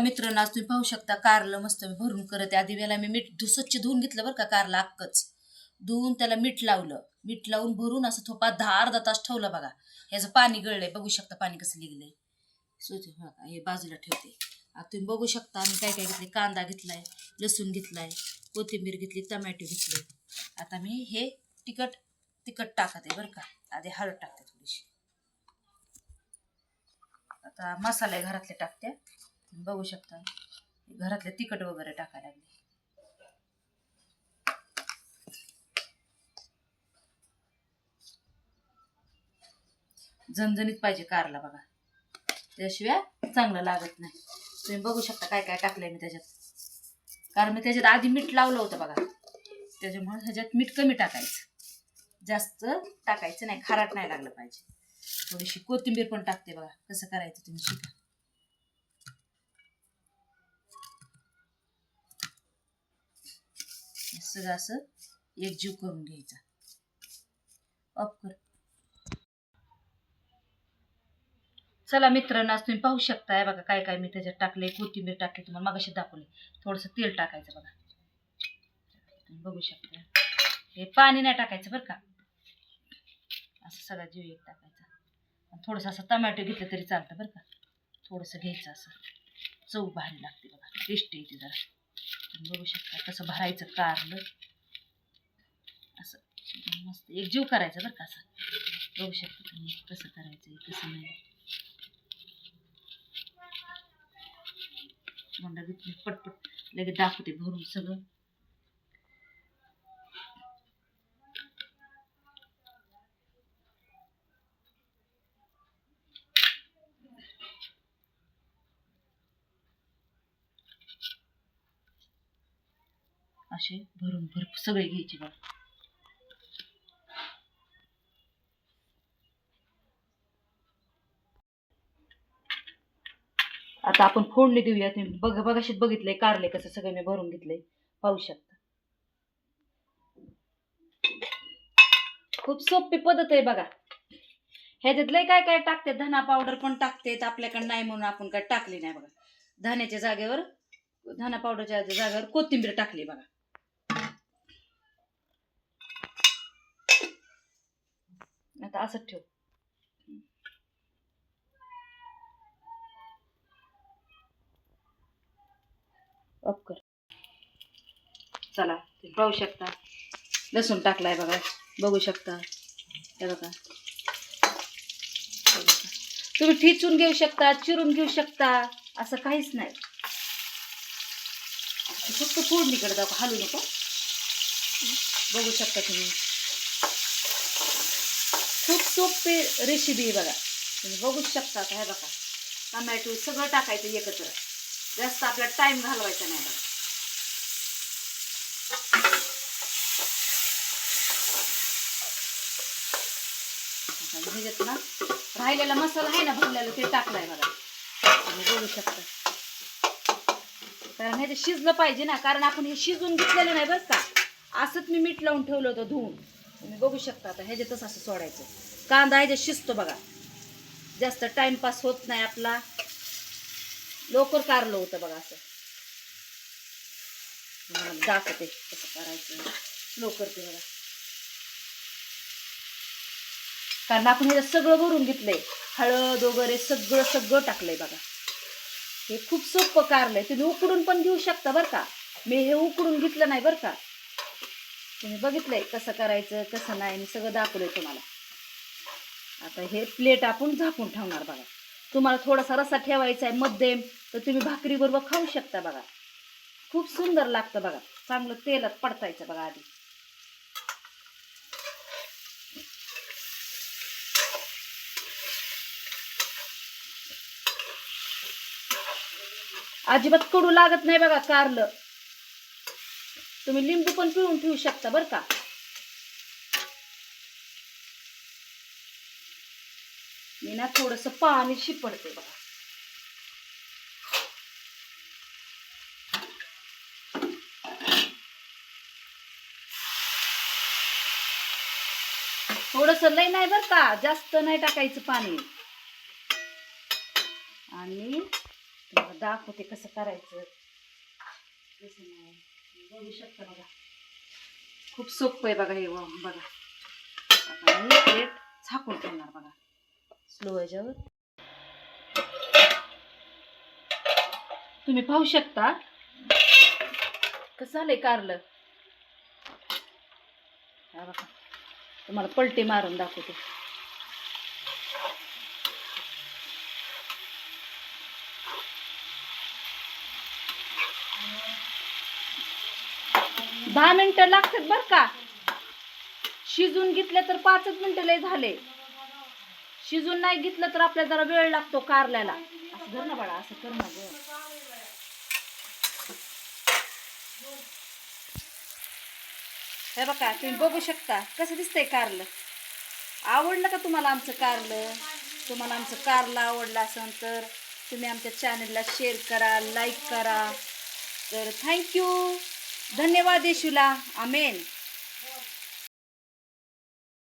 मित्रांनो, आज तुम्ही पाहू शकता कारलं मस्त मी भरून करत आधी वेळेला मी मीठ स्वच्छ धुवून घेतलं बरं का. कारलं अक्कच धुवून त्याला मीठ लावलं. मीठ लावून भरून असं थोपा 10-अर्धा तास ठेवलं बघा. ह्याचं पाणी गळलंय, बघू शकता पाणी कसं निघलंय. बघा हे बाजूला ठेवते. आता तुम्ही बघू शकता मी काय काय घेतले. कांदा घेतलाय, लसूण घेतलाय, कोथिंबीर घेतली, टमॅटो घेतले. आता मी हे तिखट टाकते बरं का. आधी हळद टाकते थोडीशी. आता मसाले घरातले टाकते. बघू शकता घरातले तिखट वगैरे टाकायला लागले. झणझणीत पाहिजे कारला बघा, त्याशिवाय चांगलं लागत नाही. तुम्ही बघू शकता काय काय टाकलंय मी त्याच्यात. कारण मी त्याच्यात आधी मीठ लावलं होतं बघा, त्याच्यामुळे ह्याच्यात मीठ कमी टाकायचं, जास्त टाकायचं नाही, खारट नाही लागलं पाहिजे. थोडीशी कोथिंबीर पण टाकते बघा. कसं करायचं तुम्ही शिका. सगळं असं एकजीव करून घ्यायचा. ऑफ कर. चला मित्रांनो, आज तुम्ही पाहू शकताय बघा काय काय मी त्याच्यात टाकले. कोथिंबीर टाकली, तुम्हाला मगाशी दाखवले. थोडंसं तेल टाकायचं बघा. तुम्ही बघू शकता हे पाणी नाही टाकायचं बरं का. असं सगळा जीव एक टाकायचा. थोडंसं असं टमॅटो घेतलं तरी चालतं बरं का. थोडंसं घ्यायचं, असं चव भारी लागते बघा, टेस्ट येते जरा. तुम्ही बघू शकता कसं भरायचं कारलं. असं मस्त एकजीव करायचं बरं का. असं बघू शकता तुम्ही कसं करायचं कसं नाही. म्हणलं घेतली पटपट लगेच दाखवते भरून सगळं. असे भरून सगळे घ्यायचे बघा. आता आपण फोडणी देऊया. तुम्ही बघाशीच बघितलंय कारले कसं सगळं मी भरून घेतलंय, पाहू शकता. खूप सोपी पद्धत आहे बघा. ह्याच्यात लय काय काय टाकते. धना पावडर पण टाकते, आपल्याकडे नाही म्हणून आपण काय टाकली नाही बघा. धन्याच्या जागेवर, धना पावडरच्या जागेवर कोथिंबीर टाकली बघा. आता असंच ठेव. ऑफ कर. चला तुम्ही पाहू शकता लसूण टाकलाय बघा. बघू शकता हे बघा. तुम्ही ठेचून घेऊ शकता, चिरून घेऊ शकता, असं काहीच नाही. फक्त फोडणीकडे दाखव, हलू नको. बघू शकता तुम्ही खूप सोपी रेसिपी बघा. तुम्ही बघू शकता. हे बघा टमॅटो सगळं टाकायचं एकत्र, जास्त आपल्याला टाइम घालवायचा नाही बघा. ह्याच्यात ना राहिलेला मसाला आहे ना भरलेला, ते टाकलाय बघा. तुम्ही बघू शकता. कारण हे शिजलं पाहिजे ना, कारण आपण हे शिजून घेतलेलं नाही बरं का. असंच मी मीठ लावून ठेवलं होतं धुवून. तुम्ही बघू शकता. आता ह्याच्यातच असं सोडायचं. कांदा ह्याच्यात शिजतो बघा, जास्त टाइमपास होत नाही आपला, लवकर कारलं होतं बघा. असं दाखवते कसं करायचं लवकर ते बघा. कारण आपण हे सगळं भरून घेतलंय, हळद वगैरे सगळं सगळं टाकलंय बघा. हे खूप सोपं कारलंय. तुम्ही उकडून पण घेऊ शकता बरं का. मी हे उकडून घेतलं नाही बरं का. तुम्ही बघितलंय कसं करायचं कसं नाही, मी सगळं दाखवलंय तुम्हाला. आता हे प्लेट आपण झाकून ठेवणार बघा. तुम्हाला थोडासा रस्सा ठेवायचा आहे मध्यम, तर तुम्ही भाकरी बरोबर खाऊ शकता बघा. खूप सुंदर लागतं बघा. चांगलं तेलात पडतायचं बघा आधी. अजिबात कडू लागत नाही बघा कारलं. तुम्ही लिंबू पण पिळून ठेवू शकता बरं का. मी ना थोडंसं पाणी शिपडते बघा. थोडंसं लय नाही बरं का, जास्त नाही टाकायचं पाणी. आणि दाखवते कसं करायचं कसं नाही. बघू शकता बघा, खूप सोपं आहे बघा हे. बघा आता मी प्लेट झाकून ठेवणार बघा स्लो ह्याच्यावर. तुम्ही पाहू शकता कसं झालंय कारलं. हा बघा, तुम्हाला पलटी मारून दाखवते. दहा मिनिटं लागतात बर का. शिजून घेतले तर 5च मिनिटं लय झाले. शिजून नाही घेतलं तर आपल्याला जरा वेळ लागतो कारल्याला. असं धर ना बाळा, असं कर ना ग. हे बघा, तुम्ही बघू शकता कसं दिसतंय कारलं. आवडलं का तुम्हाला आमचं कारलं? तुम्हाला आमचं कारलं आवडलं असेल तर तुम्ही आमच्या चॅनलला शेअर करा, लाईक करा. तर थँक्यू, धन्यवाद येशूला. आमेन.